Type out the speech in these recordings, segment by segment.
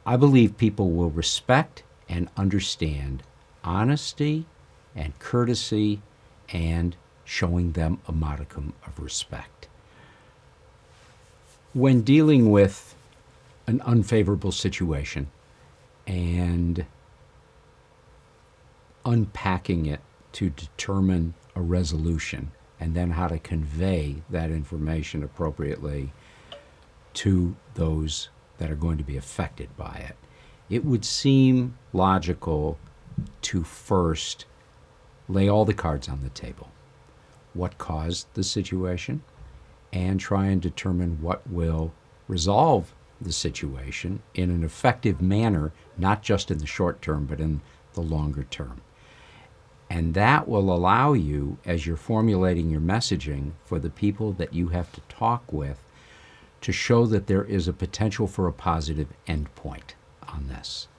I believe people will respect and understand honesty and courtesy and showing them a modicum of respect. When dealing with an unfavorable situation and unpacking it to determine a resolution and then how to convey that information appropriately to those that are going to be affected by it, it would seem logical to first lay all the cards on the table. What caused the situation? And try and determine what will resolve the situation in an effective manner, not just in the short term, but in the longer term. And that will allow you, as you're formulating your messaging for the people that you have to talk with, to show that there is a potential for a positive endpoint on this.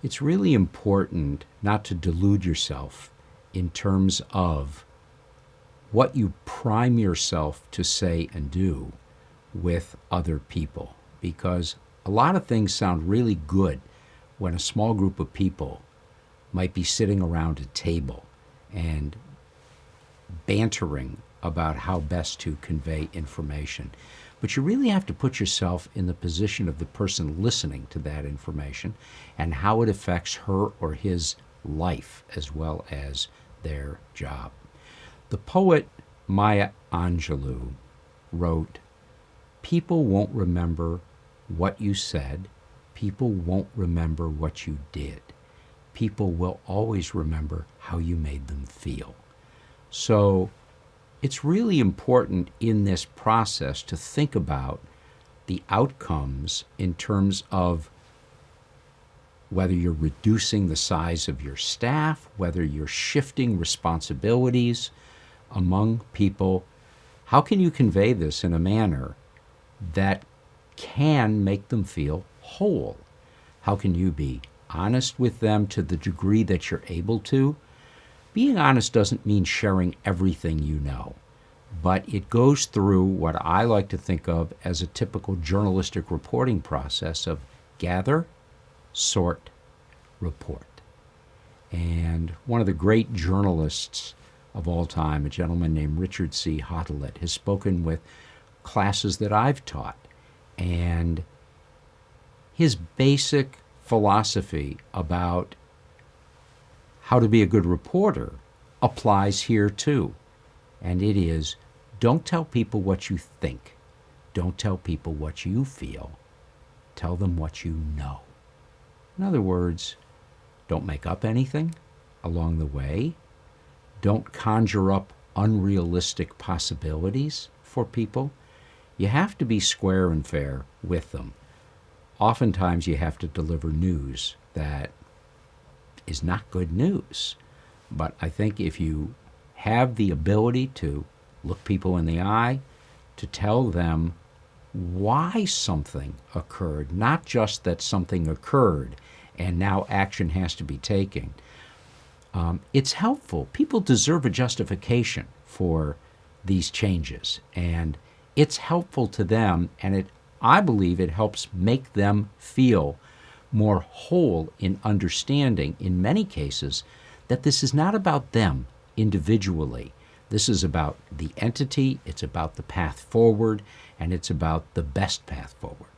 It's really important not to delude yourself in terms of what you prime yourself to say and do with other people, because a lot of things sound really good when a small group of people might be sitting around a table and bantering about how best to convey information. But you really have to put yourself in the position of the person listening to that information and how it affects her or his life as well as their job. The poet Maya Angelou wrote, "People won't remember what you said. People won't remember what you did. People will always remember how you made them feel." So it's really important in this process to think about the outcomes in terms of whether you're reducing the size of your staff, whether you're shifting responsibilities among people. How can you convey this in a manner that can make them feel whole? How can you be honest with them to the degree that you're able to? Being honest doesn't mean sharing everything you know, but it goes through what I like to think of as a typical journalistic reporting process of gather, sort, report. And one of the great journalists of all time, a gentleman named Richard C. Hotelet, has spoken with classes that I've taught. And his basic philosophy about how to be a good reporter applies here too. And it is, don't tell people what you think. Don't tell people what you feel. Tell them what you know. In other words, don't make up anything along the way. Don't conjure up unrealistic possibilities for people. You have to be square and fair with them. Oftentimes you have to deliver news that is not good news. But I think if you have the ability to look people in the eye, to tell them why something occurred, not just that something occurred and now action has to be taken, it's helpful. People deserve a justification for these changes, and it's helpful to them, and I believe it helps make them feel more whole in understanding, in many cases, that this is not about them individually. This is about the entity, it's about the path forward, and it's about the best path forward.